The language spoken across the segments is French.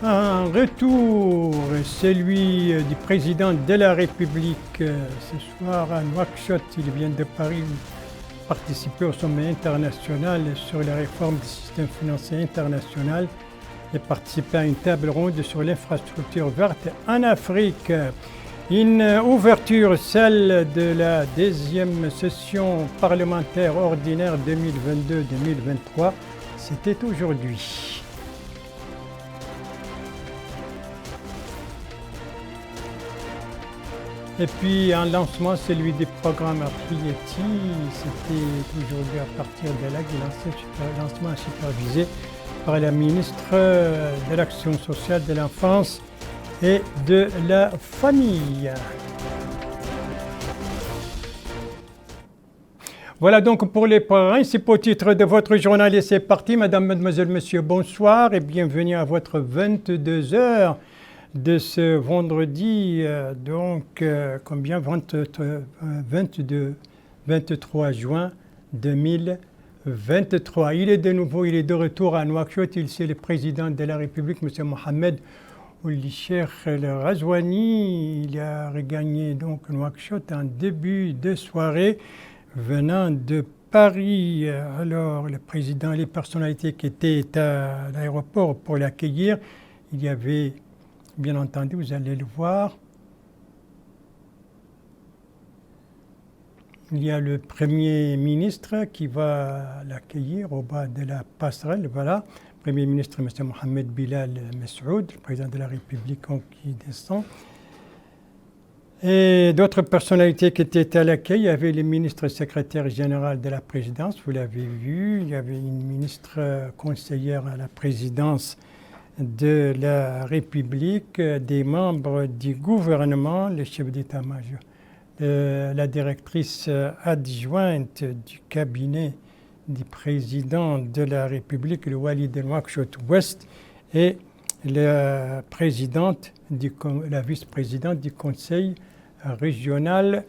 Un retour, celui du président de la République. Ce soir à Nouakchott, il vient de Paris participer au sommet international sur la réforme du système financier international et participer à une table ronde sur l'infrastructure verte en Afrique. Une ouverture, celle de la deuxième session parlementaire ordinaire 2022-2023, c'était aujourd'hui. Et puis un lancement, celui du programme Afrieti, c'était aujourd'hui à partir de là qu'il lancement supervisé par la ministre de l'Action sociale, de l'Enfance et de la Famille. Voilà donc pour les principaux titres de votre journal et c'est parti. Madame, mademoiselle, monsieur, bonsoir et bienvenue à votre 22 heures de ce vendredi, 23 juin 2023. Il est de retour à Nouakchott. C'est le président de la République, M. Mohamed Ould Cheikh El Ghazouani. Il a regagné donc Nouakchott en début de soirée venant de Paris. Alors, le président, les personnalités qui étaient à l'aéroport pour l'accueillir, il y avait, bien entendu, vous allez le voir, il y a le Premier ministre qui va l'accueillir au bas de la passerelle. Voilà, Premier ministre M. Mohamed Bilal Messoud, le président de la République qui descend. Et d'autres personnalités qui étaient à l'accueil, il y avait le ministre secrétaire général de la présidence, vous l'avez vu, il y avait une ministre conseillère à la présidence de la République, des membres du gouvernement, le chef d'état-major, la directrice adjointe du cabinet du président de la République, le Wali de Nouakchott-Ouest, et la vice-présidente du conseil régional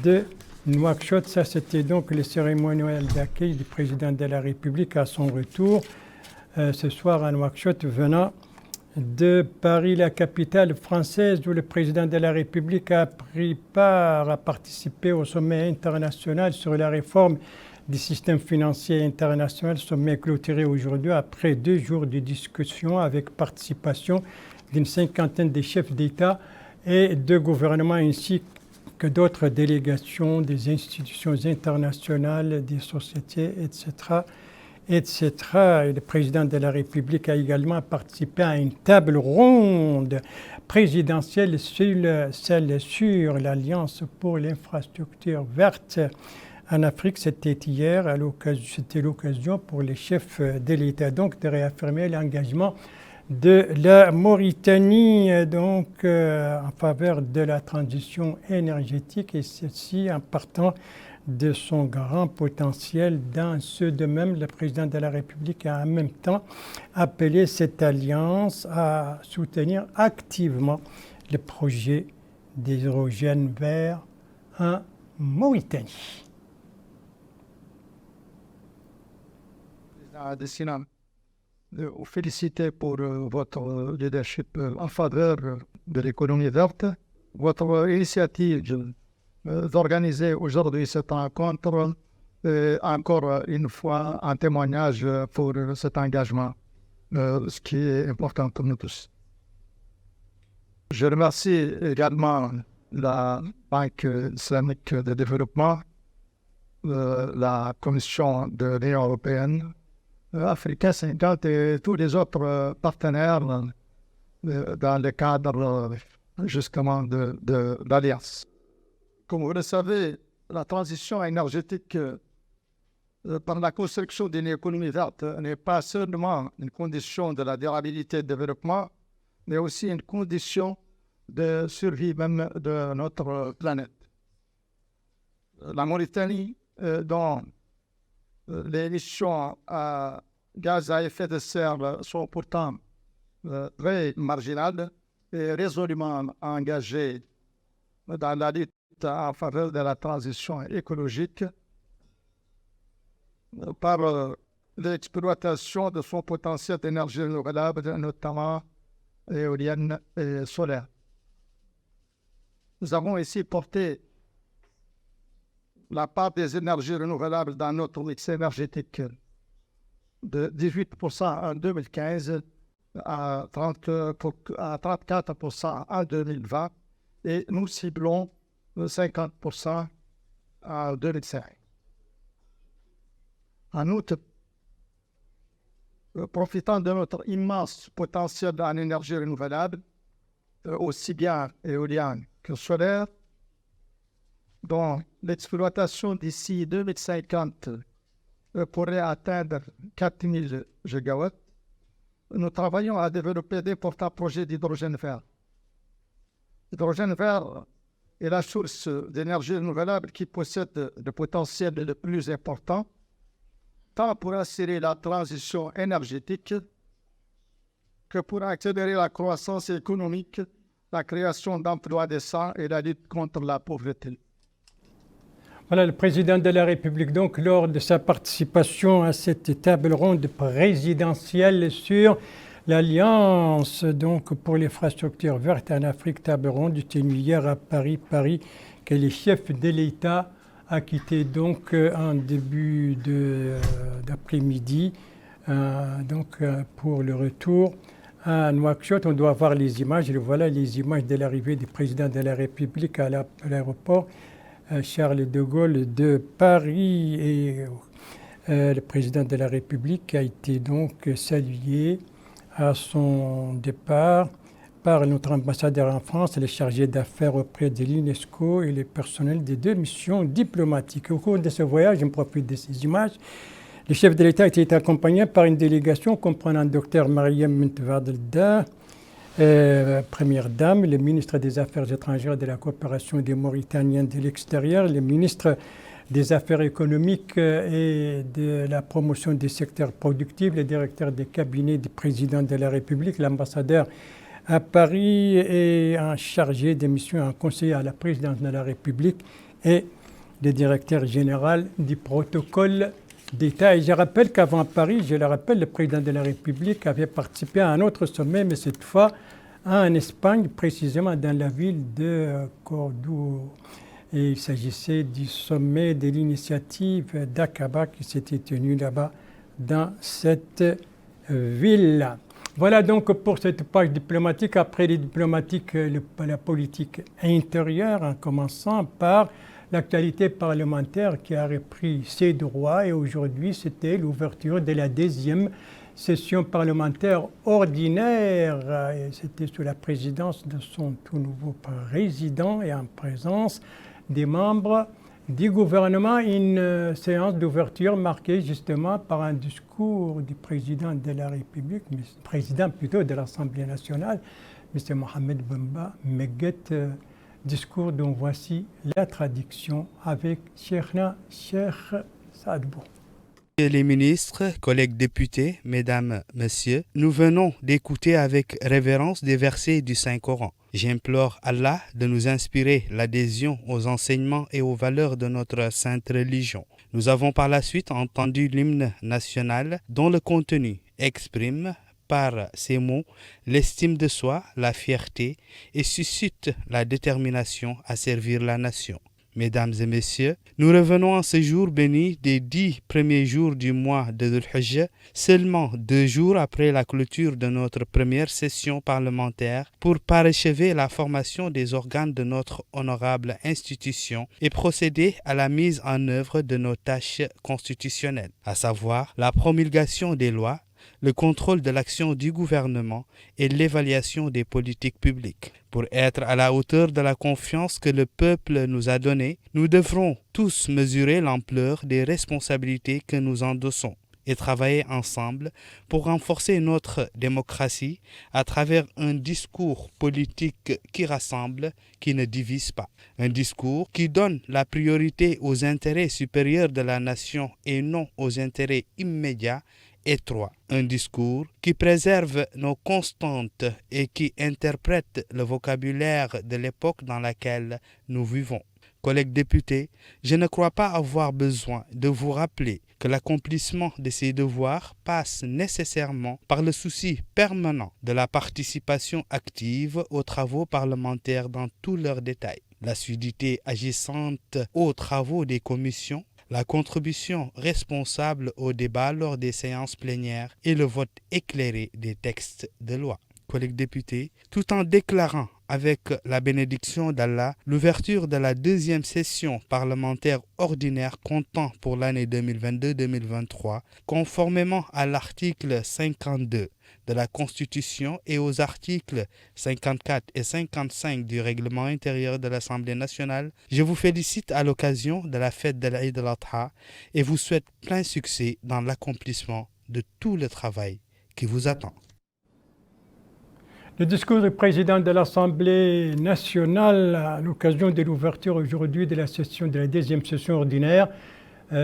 de Nouakchott. Ça, c'était donc le cérémonial d'accueil du président de la République à son retour ce soir à Nouakchott, venant de Paris, la capitale française, où le président de la République a pris part à participer au sommet international sur la réforme du système financier international, sommet clôturé aujourd'hui après 2 jours de discussion avec participation d'une 50aine de chefs d'État et de gouvernement ainsi que d'autres délégations des institutions internationales, des sociétés, etc. Et le président de la République a également participé à une table ronde présidentielle celle sur l'Alliance pour l'infrastructure verte en Afrique. C'était hier, c'était l'occasion pour les chefs de l'État donc de réaffirmer l'engagement de la Mauritanie en faveur de la transition énergétique, et ceci en partant de son grand potentiel dans ce domaine. Le président de la République a en même temps appelé cette alliance à soutenir activement le projet d'hydrogène vert en Mauritanie. Président vous féliciter pour votre leadership en faveur de l'économie verte, votre initiative d'organiser aujourd'hui cette rencontre, encore une fois un témoignage pour cet engagement, ce qui est important pour nous tous. Je remercie également la Banque islamique de développement, la Commission de l'Union européenne, Africa 50 et tous les autres partenaires dans le cadre justement de l'Alliance. Comme vous le savez, la transition énergétique par la construction d'une économie verte n'est pas seulement une condition de la durabilité de développement, mais aussi une condition de survie même de notre planète. La Mauritanie, dont les émissions à gaz à effet de serre sont pourtant très marginales, et résolument engagée dans la lutte en faveur de la transition écologique par l'exploitation de son potentiel d'énergie renouvelable, notamment éoliennes et solaires. Nous avons ici porté la part des énergies renouvelables dans notre mix énergétique de 18% en 2015 à 34% en 2020 et nous ciblons 50% en 2005. En outre, profitant de notre immense potentiel en énergie renouvelable, aussi bien éolienne que solaire, dont l'exploitation d'ici 2050 pourrait atteindre 4000 gigawatts, nous travaillons à développer d'importants projets d'hydrogène vert. L'hydrogène vert est la source d'énergie renouvelable qui possède le potentiel le plus important, tant pour assurer la transition énergétique que pour accélérer la croissance économique, la création d'emplois décents et la lutte contre la pauvreté. Voilà le président de la République, donc, lors de sa participation à cette table ronde présidentielle sur l'Alliance donc, pour l'infrastructure verte en Afrique, table ronde tenue hier à Paris, que les chefs de l'État a quitté donc en début d'après-midi pour le retour à Nouakchott. On doit voir les images. Et voilà les images de l'arrivée du président de la République à l'aéroport Charles de Gaulle de Paris. Et le président de la République a été donc salué à son départ par notre ambassadeur en France, les chargés d'affaires auprès de l'UNESCO et les personnels des 2 missions diplomatiques. Au cours de ce voyage, je me profite de ces images, le chef de l'État était accompagné par une délégation comprenant Dr Mariam Mentouadda, Première Dame, le ministre des Affaires étrangères, de la coopération des Mauritaniens de l'extérieur, le ministre des Affaires économiques et de la promotion des secteurs productifs, le directeur des cabinets du président de la République, l'ambassadeur à Paris et un chargé de mission, un conseiller à la présidence de la République et le directeur général du protocole d'État. Et je rappelle qu'avant Paris, je le rappelle, le président de la République avait participé à un autre sommet, mais cette fois en Espagne, précisément dans la ville de Cordoue. Et il s'agissait du sommet de l'initiative d'Aqaba qui s'était tenu là-bas dans cette ville. Voilà donc pour cette page diplomatique. Après les diplomatiques, la politique intérieure, en commençant par l'actualité parlementaire qui a repris ses droits. Et aujourd'hui, c'était l'ouverture de la 2e session parlementaire ordinaire. Et c'était sous la présidence de son tout nouveau président et en présence des membres du gouvernement, une séance d'ouverture marquée justement par un discours du président de la République, président plutôt de l'Assemblée nationale, M. Mohamed Bemba Meguet, discours dont voici la traduction avec Cheikhna Cheikh Saadbou. Les ministres, collègues députés, mesdames, messieurs, nous venons d'écouter avec révérence des versets du Saint-Coran. J'implore Allah de nous inspirer l'adhésion aux enseignements et aux valeurs de notre sainte religion. Nous avons par la suite entendu l'hymne national dont le contenu exprime par ces mots l'estime de soi, la fierté et suscite la détermination à servir la nation. Mesdames et messieurs, nous revenons en ce jour béni des 10 premiers jours du mois de Dhul-Hijjah, seulement 2 jours après la clôture de notre première session parlementaire, pour parachever la formation des organes de notre honorable institution et procéder à la mise en œuvre de nos tâches constitutionnelles, à savoir la promulgation des lois, le contrôle de l'action du gouvernement et l'évaluation des politiques publiques. Pour être à la hauteur de la confiance que le peuple nous a donnée, nous devrons tous mesurer l'ampleur des responsabilités que nous endossons et travailler ensemble pour renforcer notre démocratie à travers un discours politique qui rassemble, qui ne divise pas. Un discours qui donne la priorité aux intérêts supérieurs de la nation et non aux intérêts immédiats étroit, un discours qui préserve nos constantes et qui interprète le vocabulaire de l'époque dans laquelle nous vivons. Collègues députés, je ne crois pas avoir besoin de vous rappeler que l'accomplissement de ces devoirs passe nécessairement par le souci permanent de la participation active aux travaux parlementaires dans tous leurs détails, l'assiduité agissante aux travaux des commissions, la contribution responsable au débat lors des séances plénières et le vote éclairé des textes de loi. Collègues députés, tout en déclarant avec la bénédiction d'Allah l'ouverture de la deuxième session parlementaire ordinaire comptant pour l'année 2022-2023, conformément à l'article 52 de la Constitution et aux articles 54 et 55 du règlement intérieur de l'Assemblée nationale, je vous félicite à l'occasion de la fête de l'Aïd al-Adha et vous souhaite plein succès dans l'accomplissement de tout le travail qui vous attend. Le discours du président de l'Assemblée nationale à l'occasion de l'ouverture aujourd'hui de la deuxième session ordinaire,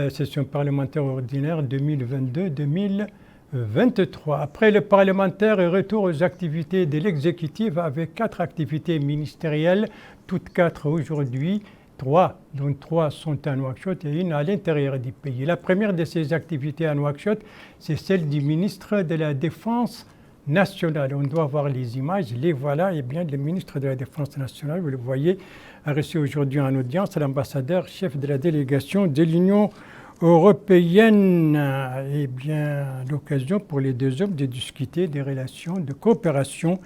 session parlementaire ordinaire 2022-2023. Après le parlementaire et retour aux activités de l'exécutif avec 4 activités ministérielles, toutes 4 aujourd'hui, 3, dont 3 sont à Nouakchott et une à l'intérieur du pays. La première de ces activités à Nouakchott, c'est celle du ministre de la Défense nationale. On doit voir les images, les voilà. Et bien, le ministre de la Défense nationale, vous le voyez, a reçu aujourd'hui en audience l'ambassadeur chef de la délégation de l'Union européenne. Et bien, l'occasion pour les deux hommes de discuter des relations de coopération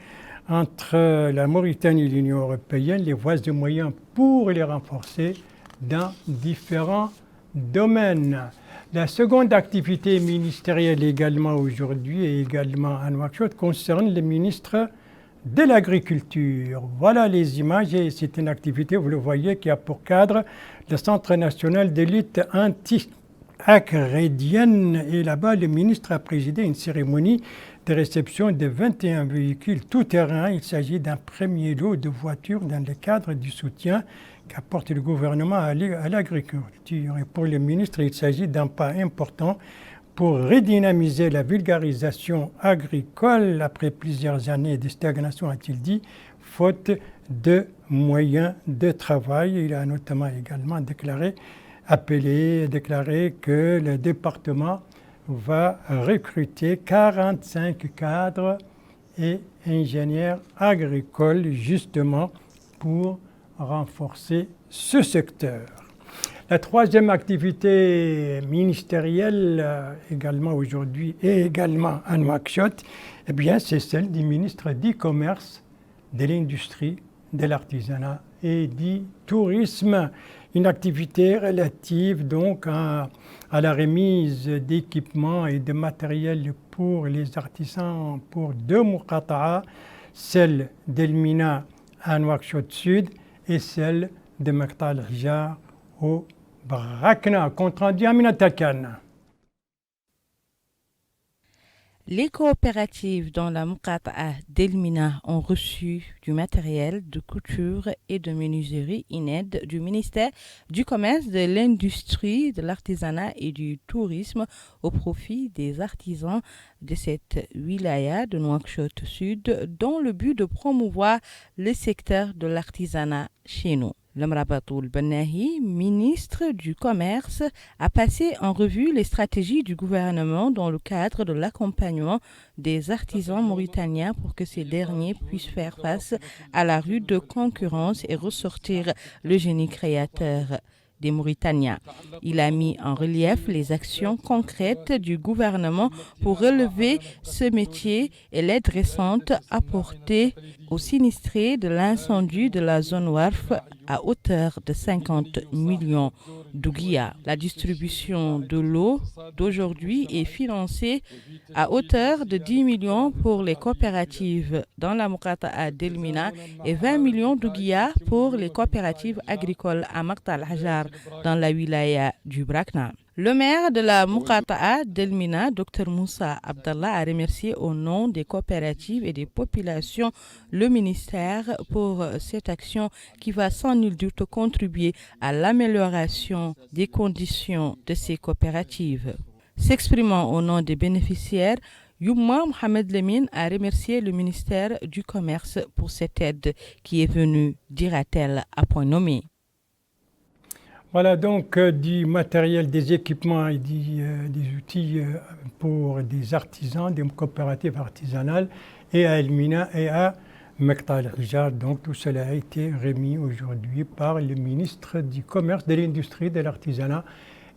entre la Mauritanie et l'Union européenne, les voies et moyens pour les renforcer dans différents domaines. La seconde activité ministérielle également aujourd'hui et également à Nouakchott concerne le ministre de l'Agriculture. Voilà les images et c'est une activité, vous le voyez, qui a pour cadre le Centre national de lutte anti-acrédienne. Et là-bas, le ministre a présidé une cérémonie de réception de 21 véhicules tout-terrain. Il s'agit d'un premier lot de voitures dans le cadre du soutien qu'apporte le gouvernement à l'agriculture. Et pour le ministre, il s'agit d'un pas important pour redynamiser la vulgarisation agricole après plusieurs années de stagnation, a-t-il dit, faute de moyens de travail. Il a notamment également déclaré que le département va recruter 45 cadres et ingénieurs agricoles justement pour renforcer ce secteur. La troisième activité ministérielle également aujourd'hui et également à Nouakchott, eh bien, c'est celle du ministre du Commerce, de l'Industrie, de l'Artisanat et du Tourisme. Une activité relative donc à la remise d'équipements et de matériel pour les artisans pour 2 muqata'a, celle d'Elmina à Nouakchott Sud et celle de Maqta al-Hjar au Brakna. Compte rendu Aminata Khan. Les coopératives dans la Muqata'a d'Elmina ont reçu du matériel de couture et de menuiserie in aide du ministère du Commerce, de l'Industrie, de l'Artisanat et du Tourisme au profit des artisans de cette wilaya de Nouakchott Sud dans le but de promouvoir le secteur de l'artisanat chez nous. Lamrabatou Benahi, ministre du Commerce, a passé en revue les stratégies du gouvernement dans le cadre de l'accompagnement des artisans mauritaniens pour que ces derniers puissent faire face à la rude concurrence et ressortir le génie créateur des Mauritaniens. Il a mis en relief les actions concrètes du gouvernement pour relever ce métier et l'aide récente apportée aux sinistrés de l'incendie de la zone Warf à hauteur de 50 millions d'ouguiya. La distribution de l'eau d'aujourd'hui est financée à hauteur de 10 millions pour les coopératives dans la Muqata'a d'Elmina et 20 millions d'ouguiya pour les coopératives agricoles à Maqta al-Hjar dans la wilaya du Brakna. Le maire de la Muqata'a d'Elmina, Dr Moussa Abdallah, a remercié au nom des coopératives et des populations le ministère pour cette action qui va sans nul doute contribuer à l'amélioration des conditions de ces coopératives. S'exprimant au nom des bénéficiaires, Youma Mohamed Lemine a remercié le ministère du Commerce pour cette aide qui est venue, dira-t-elle, à point nommé. Voilà donc du matériel, des équipements et des outils pour des artisans, des coopératives artisanales et à Elmina et à Mekta al-Hijjar. Donc tout cela a été remis aujourd'hui par le ministre du Commerce, de l'Industrie, de l'Artisanat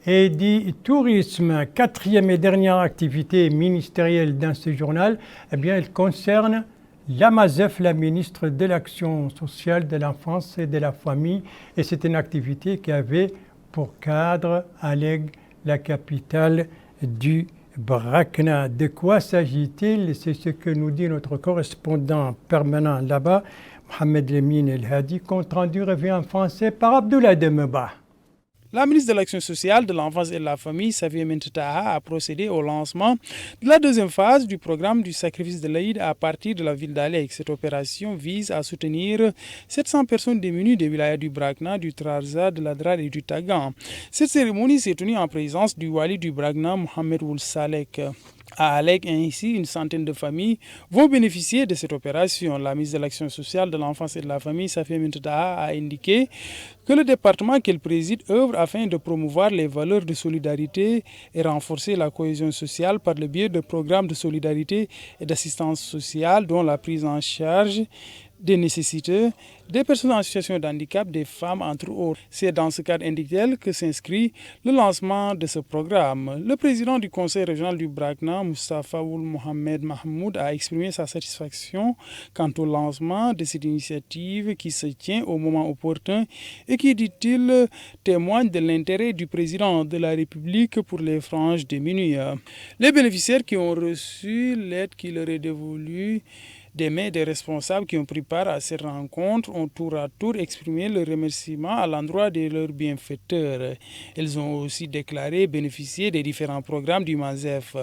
et du Tourisme. Quatrième et dernière activité ministérielle dans ce journal, eh bien, elle concerne la MASEF, la ministre de l'Action sociale, de l'enfance et de la famille. Et c'est une activité qui avait pour cadre Alleg, la capitale du Brakna. De quoi s'agit-il? C'est ce que nous dit notre correspondant permanent là-bas, Mohamed Lemine El Hadi. Compte rendu revient en français par Abdoulaye Demeba. La ministre de l'Action sociale, de l'enfance et de la famille, Safia Mentetaha, a procédé au lancement de la deuxième phase du programme du sacrifice de l'Aïd à partir de la ville d'Alleg. Cette opération vise à soutenir 700 personnes démunies des wilayas du Brakna, du Trarza, de l'Adrar et du Tagan. Cette cérémonie s'est tenue en présence du wali du Brakna, Mohamed Ould Salek. À Alleg, ainsi, une centaine de familles vont bénéficier de cette opération. La ministre de l'Action sociale, de l'enfance et de la famille, Safia Mentetaha, a indiqué que le département qu'elle préside œuvre afin de promouvoir les valeurs de solidarité et renforcer la cohésion sociale par le biais de programmes de solidarité et d'assistance sociale, dont la prise en charge des nécessités des personnes en situation de handicap, des femmes entre autres. C'est dans ce cadre indiqué que s'inscrit le lancement de ce programme. Le président du conseil régional du Brakna, Moustapha Ould Mohamed Mahmoud, a exprimé sa satisfaction quant au lancement de cette initiative qui se tient au moment opportun et qui, dit-il, témoigne de l'intérêt du président de la République pour les franges démunies. Les bénéficiaires qui ont reçu l'aide qui leur est dévolue des mains des responsables qui ont pris part à ces rencontres ont tour à tour exprimé leur remerciement à l'endroit de leurs bienfaiteurs. Elles ont aussi déclaré bénéficier des différents programmes du MASEF.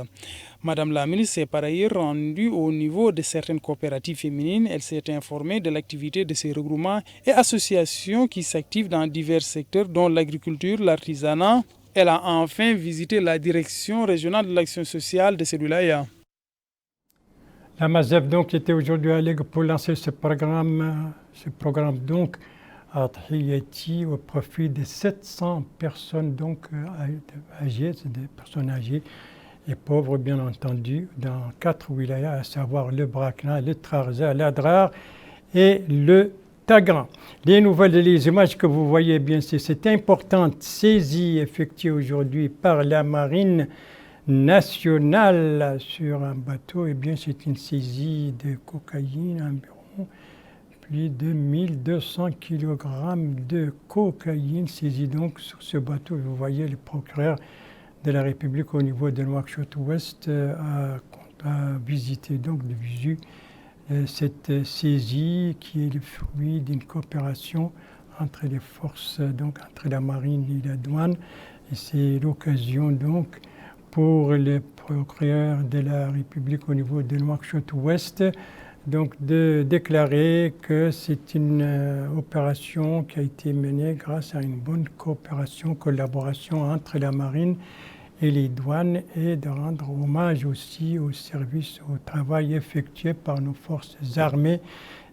Madame la ministre s'est par ailleurs rendue au niveau de certaines coopératives féminines. Elle s'est informée de l'activité de ces regroupements et associations qui s'activent dans divers secteurs dont l'agriculture, l'artisanat. Elle a enfin visité la direction régionale de l'action sociale de celui-là. La MASEF donc était aujourd'hui à Alleg pour lancer ce programme donc à Tahiyati au profit de 700 personnes donc âgées, c'est des personnes âgées et pauvres bien entendu, dans 4 wilayas, à savoir le Brakna, le Trarza, l'Adrar et le Tagan. Les nouvelles et les images que vous voyez bien, c'est cette importante saisie effectuée aujourd'hui par la marine nationale sur un bateau. Eh bien, c'est une saisie de cocaïne, environ plus de 1200 kg de cocaïne saisie donc sur ce bateau. Vous voyez, le procureur de la République au niveau de Nouakchott-Ouest a visité donc de visu cette saisie qui est le fruit d'une coopération entre les forces, donc entre la marine et la douane. Et c'est l'occasion donc pour le procureur de la République au niveau de Nouakchott-Ouest donc de déclarer que c'est une opération qui a été menée grâce à une bonne coopération, collaboration entre la marine et les douanes et de rendre hommage aussi au service, au travail effectué par nos forces armées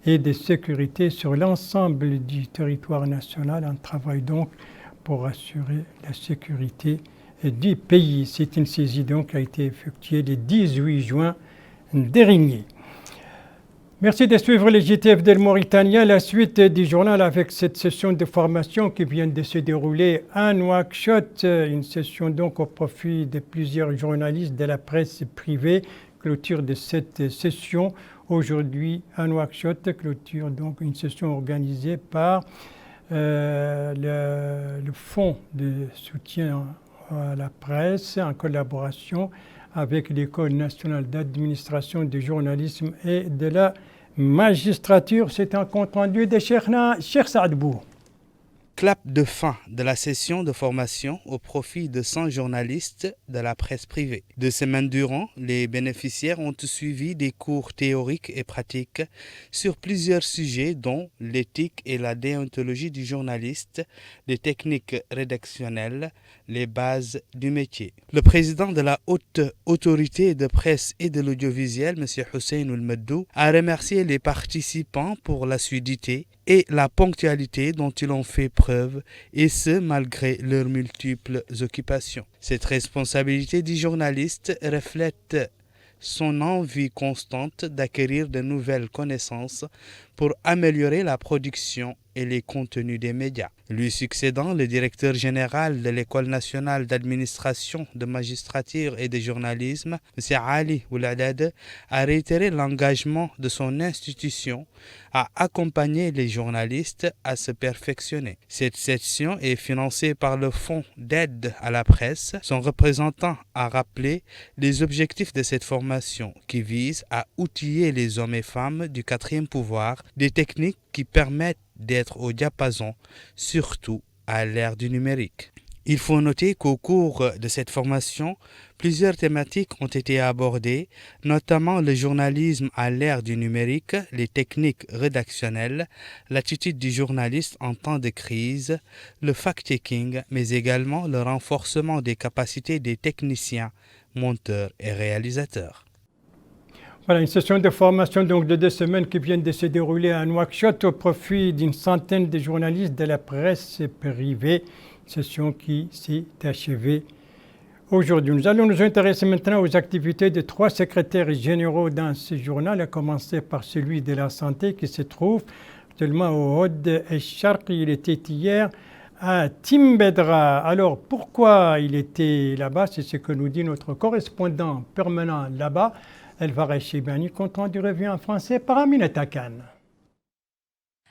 et de sécurité sur l'ensemble du territoire national. Un travail donc pour assurer la sécurité du pays. C'est une saisie donc qui a été effectuée le 18 juin dernier. Merci de suivre les JTF d'El Mauritania. La suite du journal avec cette session de formation qui vient de se dérouler à Nouakchott. Une session donc au profit de plusieurs journalistes de la presse privée. Clôture de cette session aujourd'hui à Nouakchott. Clôture donc une session organisée par le Fonds de soutien à la presse en collaboration avec l'École nationale d'administration du journalisme et de la magistrature. C'est un compte rendu de Cheikh Saadbou. Clap de fin de la session de formation au profit de 100 journalistes de la presse privée. 2 semaines durant, les bénéficiaires ont suivi des cours théoriques et pratiques sur plusieurs sujets dont l'éthique et la déontologie du journaliste, les techniques rédactionnelles, les bases du métier. Le président de la haute autorité de presse et de l'audiovisuel, M. Hussein Ould Meddou, a remercié les participants pour l'assiduité et la ponctualité dont ils ont fait preuve, et ce malgré leurs multiples occupations. Cette responsabilité du journaliste reflète son envie constante d'acquérir de nouvelles connaissances pour améliorer la production et les contenus des médias. Lui succédant, le directeur général de l'École nationale d'administration, de magistrature et de journalisme, M. Ali Ouladad, a réitéré l'engagement de son institution à accompagner les journalistes à se perfectionner. Cette section est financée par le Fonds d'aide à la presse. Son représentant a rappelé les objectifs de cette formation qui vise à outiller les hommes et femmes du quatrième pouvoir des techniques qui permettent d'être au diapason, surtout à l'ère du numérique. Il faut noter qu'au cours de cette formation, plusieurs thématiques ont été abordées, notamment le journalisme à l'ère du numérique, les techniques rédactionnelles, l'attitude du journaliste en temps de crise, le fact-checking, mais également le renforcement des capacités des techniciens, monteurs et réalisateurs. Voilà, une session de formation donc de 2 semaines qui vient de se dérouler à Nouakchott au profit d'une centaine de journalistes de la presse privée. Session qui s'est achevée aujourd'hui. Nous allons nous intéresser maintenant aux activités de 3 secrétaires généraux dans ce journal, à commencer par celui de la santé qui se trouve actuellement au Hod el-Sharqi. Il était hier à Timbedra. Alors pourquoi il était là-bas? C'est ce que nous dit notre correspondant permanent là-bas, Elvarech Chibani, compte rendu revient en français par Aminata Khan.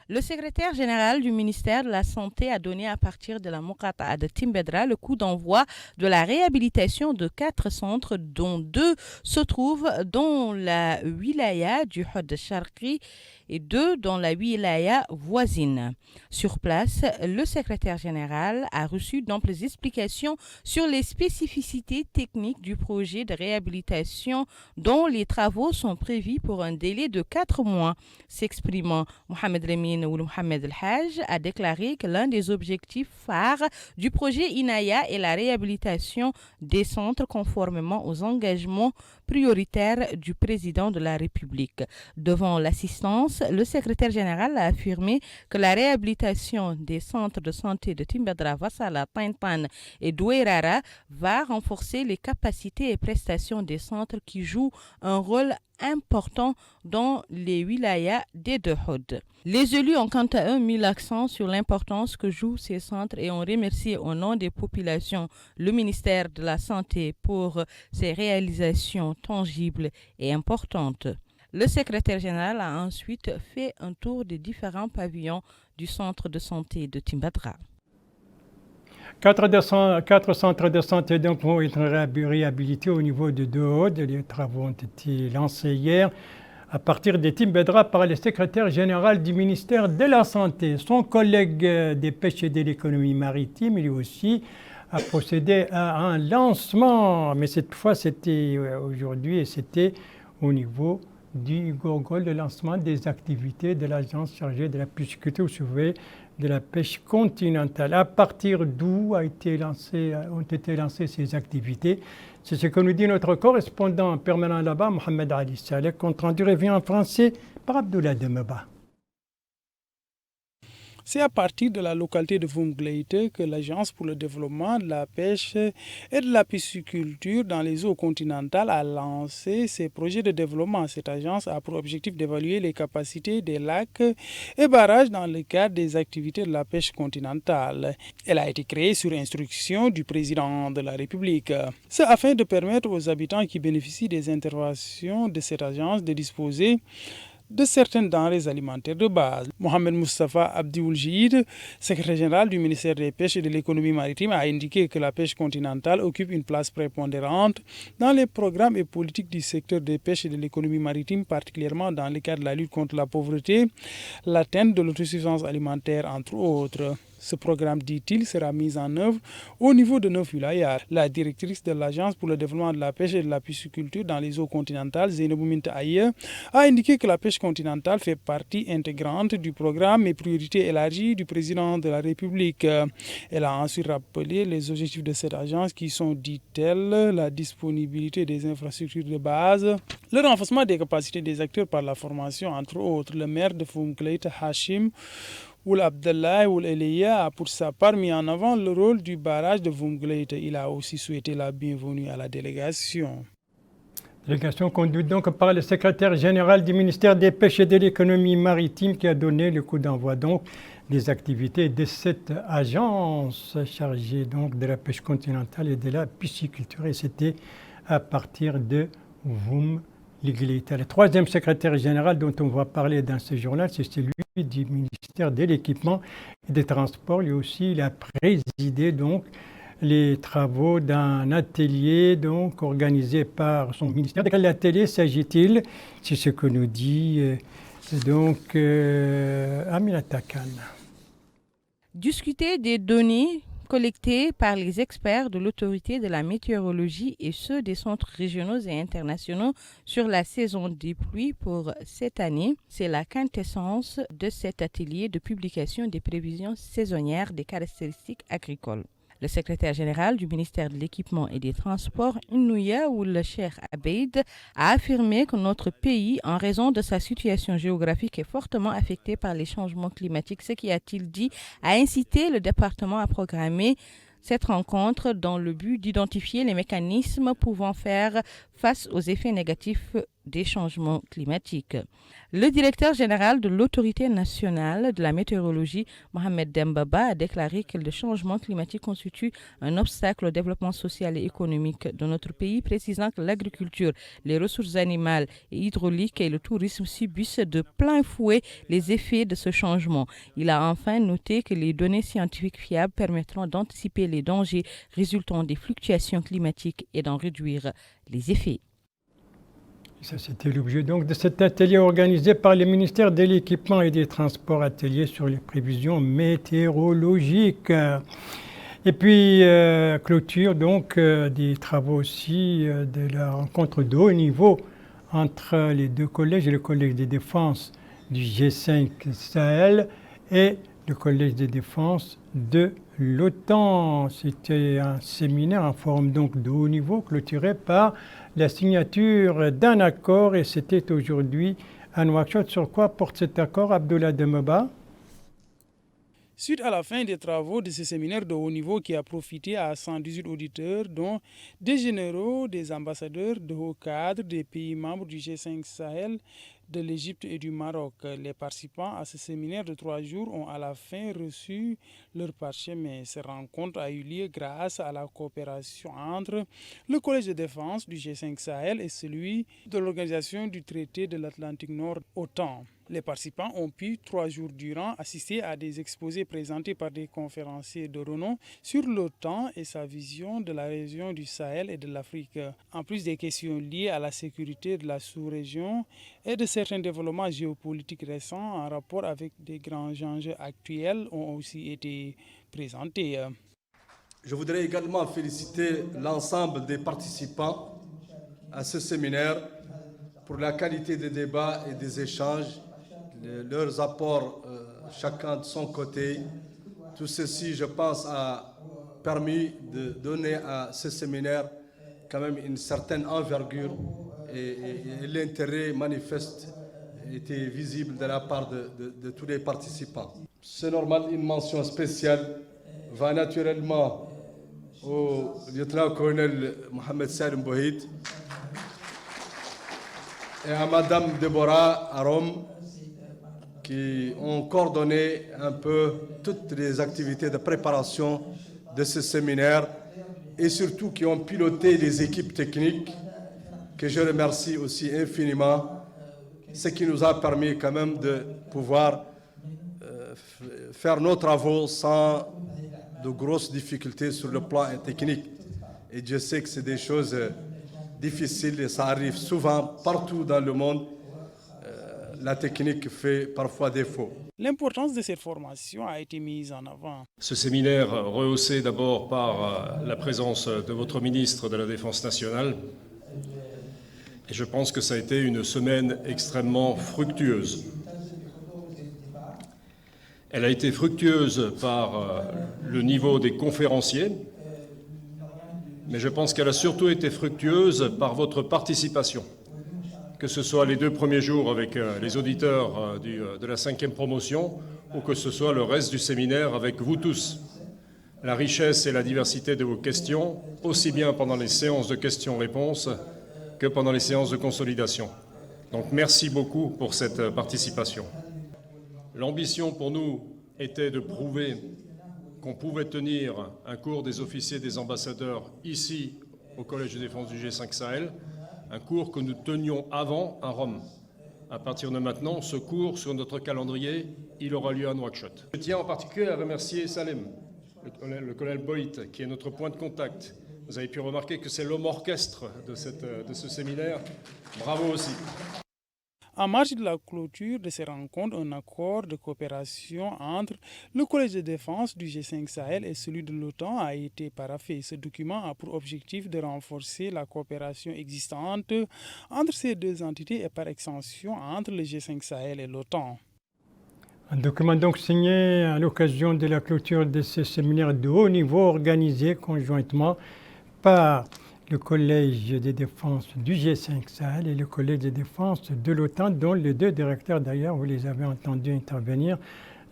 Le secrétaire général du ministère de la Santé a donné à partir de la Muqata'a de Timbedra le coup d'envoi de la réhabilitation de 4 centres, dont 2 se trouvent dans la wilaya du Hod el-Sharqi et 2 dans la wilaya voisine. Sur place, le secrétaire général a reçu d'amples explications sur les spécificités techniques du projet de réhabilitation dont les travaux sont prévus pour un délai de 4 mois. S'exprimant, Mohamed Lamine ou Mohamed El-Hajj a déclaré que l'un des objectifs phares du projet INAYA est la réhabilitation des centres conformément aux engagements prioritaires du président de la République. Devant l'assistance, le secrétaire général a affirmé que la réhabilitation des centres de santé de Timbedra, Vassala, Taintan et Douairara va renforcer les capacités et prestations des centres qui jouent un rôle important dans les wilayas des 2 Hod. Les élus ont quant à eux mis l'accent sur l'importance que jouent ces centres et ont remercié au nom des populations le ministère de la Santé pour ses réalisations tangibles et importantes. Le secrétaire général a ensuite fait un tour des différents pavillons du centre de santé de Timbedra. 4 centres de santé donc vont être réhabilités au niveau de 2 Hod. Les travaux ont été lancés hier à partir de Timbedra par le secrétaire général du ministère de la Santé. Son collègue des pêches et de l'économie maritime, lui aussi, a procédé à un lancement, mais cette fois c'était aujourd'hui et c'était au niveau du Gogol, le lancement des activités de l'agence chargée de la pisciculture, vous savez, de la pêche continentale. À partir d'où ont été lancées ces activités? C'est ce que nous dit notre correspondant permanent là-bas, Mohamed Ali Saleh, compte rendu revient en français par Abdoulaye Demeba. C'est à partir de la localité de Vumgleite que l'Agence pour le développement de la pêche et de la pisciculture dans les eaux continentales a lancé ses projets de développement. Cette agence a pour objectif d'évaluer les capacités des lacs et barrages dans le cadre des activités de la pêche continentale. Elle a été créée sur instruction du président de la République. C'est afin de permettre aux habitants qui bénéficient des interventions de cette agence de disposer de certaines denrées alimentaires de base. Mohamed Mustafa Abdioulgid, secrétaire général du ministère des Pêches et de l'économie maritime, a indiqué que la pêche continentale occupe une place prépondérante dans les programmes et politiques du secteur des pêches et de l'économie maritime, particulièrement dans le cadre de la lutte contre la pauvreté, l'atteinte de l'autosuffisance alimentaire, entre autres. Ce programme, dit-il, sera mis en œuvre au niveau de 9 wilayas. La directrice de l'Agence pour le développement de la pêche et de la pisciculture dans les eaux continentales, Zainabou Minta Aye, a indiqué que la pêche continentale fait partie intégrante du programme et priorité élargie du président de la République. Elle a ensuite rappelé les objectifs de cette agence qui sont, dit-elle, la disponibilité des infrastructures de base, le renforcement des capacités des acteurs par la formation, entre autres. Le maire de Foumkleit, Hachim Oul Abdallah Oul Eliya a pour sa part mis en avant le rôle du barrage de Foumkleit. Il a aussi souhaité la bienvenue à la délégation. Délégation conduite donc par le secrétaire général du ministère des Pêches et de l'économie maritime qui a donné le coup d'envoi donc des activités de cette agence chargée donc de la pêche continentale et de la pisciculture. Et c'était à partir de Foumkleit. Le troisième secrétaire général dont on va parler dans ce journal, c'est celui du ministère de l'Équipement et des Transports. Lui aussi, il a présidé donc les travaux d'un atelier donc organisé par son ministère. De quel atelier s'agit-il? C'est ce que nous dit Aminata Khan. Discuter des données collectés par les experts de l'autorité de la météorologie et ceux des centres régionaux et internationaux sur la saison des pluies pour cette année. C'est la quintessence de cet atelier de publication des prévisions saisonnières des caractéristiques agricoles. Le secrétaire général du ministère de l'Équipement et des Transports, Inouya Ould Cheikh Abeid, a affirmé que notre pays, en raison de sa situation géographique, est fortement affecté par les changements climatiques, ce qui, a-t-il dit, a incité le département à programmer cette rencontre dans le but d'identifier les mécanismes pouvant faire face aux effets négatifs des changements climatiques. Le directeur général de l'Autorité nationale de la météorologie, Mohamed Dembaba, a déclaré que le changement climatique constitue un obstacle au développement social et économique de notre pays, précisant que l'agriculture, les ressources animales et hydrauliques et le tourisme subissent de plein fouet les effets de ce changement. Il a enfin noté que les données scientifiques fiables permettront d'anticiper les dangers résultant des fluctuations climatiques et d'en réduire les effets. Ça, c'était l'objet donc de cet atelier organisé par le ministère de l'Équipement et des Transports, atelier sur les prévisions météorologiques. Et puis, clôture donc des travaux aussi de la rencontre de haut niveau entre les deux collèges, le collège de défense du G5 Sahel et le collège de défense de l'OTAN. C'était un séminaire, un forum donc de haut niveau clôturé par la signature d'un accord et c'était aujourd'hui à Nouakchott. Sur quoi porte cet accord, Abdoulaye Dembaba? Suite à la fin des travaux de ce séminaire de haut niveau qui a profité à 118 auditeurs, dont des généraux, des ambassadeurs de haut cadre des pays membres du G5 Sahel, de l'Égypte et du Maroc. Les participants à ce séminaire de 3 jours ont à la fin reçu leur parchemin. Cette rencontre a eu lieu grâce à la coopération entre le Collège de défense du G5 Sahel et celui de l'Organisation du traité de l'Atlantique Nord, OTAN. Les participants ont pu 3 jours durant assister à des exposés présentés par des conférenciers de renom sur l'OTAN et sa vision de la région du Sahel et de l'Afrique. En plus des questions liées à la sécurité de la sous-région et de certains développements géopolitiques récents en rapport avec des grands enjeux actuels ont aussi été présentés. Je voudrais également féliciter l'ensemble des participants à ce séminaire pour la qualité des débats et des échanges, leurs apports chacun de son côté. Tout ceci, je pense, a permis de donner à ce séminaire quand même une certaine envergure et l'intérêt manifeste était visible de la part de tous les participants. C'est normal, une mention spéciale va naturellement au lieutenant-colonel Mohamed Salim Bouhid et à Madame Deborah Arom qui ont coordonné un peu toutes les activités de préparation de ce séminaire et surtout qui ont piloté les équipes techniques que je remercie aussi infiniment, ce qui nous a permis quand même de pouvoir faire nos travaux sans de grosses difficultés sur le plan technique. Et je sais que c'est des choses difficiles et ça arrive souvent partout dans le monde. la technique fait parfois défaut. L'importance de cette formation a été mise en avant. Ce séminaire rehaussé d'abord par la présence de votre ministre de la Défense nationale. Et je pense que ça a été une semaine extrêmement fructueuse. Elle a été fructueuse par le niveau des conférenciers, mais je pense qu'elle a surtout été fructueuse par votre participation. Que ce soit les 2 premiers jours avec les auditeurs de la 5e promotion ou que ce soit le reste du séminaire avec vous tous. La richesse et la diversité de vos questions, aussi bien pendant les séances de questions-réponses que pendant les séances de consolidation. Donc merci beaucoup pour cette participation. L'ambition pour nous était de prouver qu'on pouvait tenir un cours des officiers des ambassadeurs ici au Collège de défense du G5 Sahel, un cours que nous tenions avant à Rome. À partir de maintenant, ce cours sur notre calendrier, il aura lieu à Nouakchott. Je tiens en particulier à remercier Salem, le colonel Boït, qui est notre point de contact. Vous avez pu remarquer que c'est l'homme orchestre de ce séminaire. Bravo aussi. En marge de la clôture de ces rencontres, un accord de coopération entre le Collège de défense du G5 Sahel et celui de l'OTAN a été paraphé. Ce document a pour objectif de renforcer la coopération existante entre ces 2 entités et par extension entre le G5 Sahel et l'OTAN. Un document donc signé à l'occasion de la clôture de ce séminaire de haut niveau organisé conjointement par le Collège de défense du G5 Sahel et le Collège de défense de l'OTAN, dont les 2 directeurs d'ailleurs, vous les avez entendus intervenir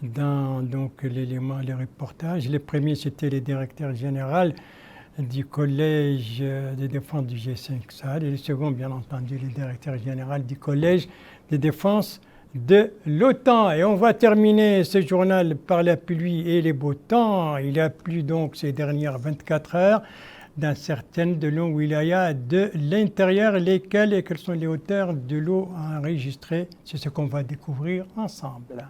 dans donc, les reportages. Le premier, c'était le directeur général du Collège de défense du G5 Sahel et le second, bien entendu, le directeur général du Collège de défense de l'OTAN. Et on va terminer ce journal par la pluie et les beaux temps. Il a plu donc ces dernières 24 heures dans certaines de nos wilayas de l'intérieur, lesquelles et quelles sont les hauteurs de l'eau enregistrées. C'est ce qu'on va découvrir ensemble.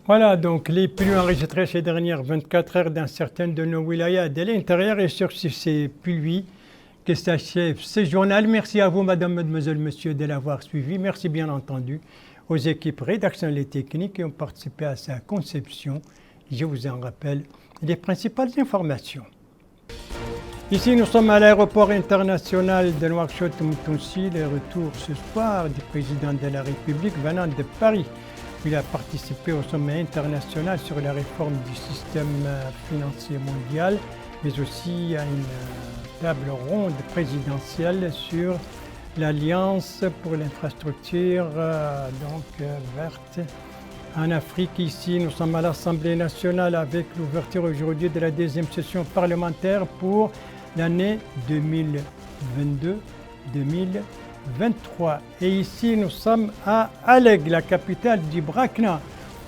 Voilà donc les pluies enregistrées ces dernières 24 heures dans certaines de nos wilayas de l'intérieur et sur ces pluies que s'achève ce journal. Merci à vous, madame, mademoiselle, monsieur, de l'avoir suivi. Merci bien entendu aux équipes rédactionnelles et techniques qui ont participé à sa conception. Je vous en rappelle les principales informations. Ici, nous sommes à l'aéroport international de Nouakchott-Moutoussi. Le retour ce soir du président de la République venant de Paris. Il a participé au sommet international sur la réforme du système financier mondial, mais aussi à une table ronde présidentielle sur l'Alliance pour l'infrastructure verte en Afrique. Ici, nous sommes à l'Assemblée nationale avec l'ouverture aujourd'hui de la 2e session parlementaire pour l'année 2022-2023. Et ici, nous sommes à Alleg, la capitale du Brakna,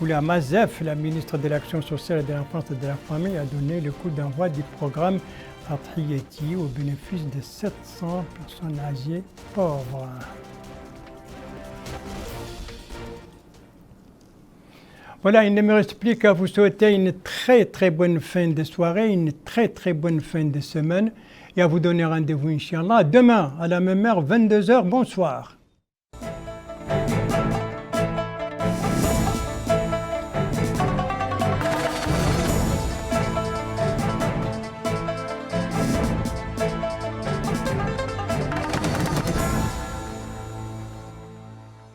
où la MASEF, la ministre de l'Action sociale et de l'Enfance et de la Famille, a donné le coup d'envoi du programme Atriyeti au bénéfice de 700 personnes âgées pauvres. Voilà, il ne me reste plus qu'à vous souhaiter une très bonne fin de soirée, une très bonne fin de semaine et à vous donner rendez-vous, Inch'Allah, demain à la même heure, 22h. Bonsoir.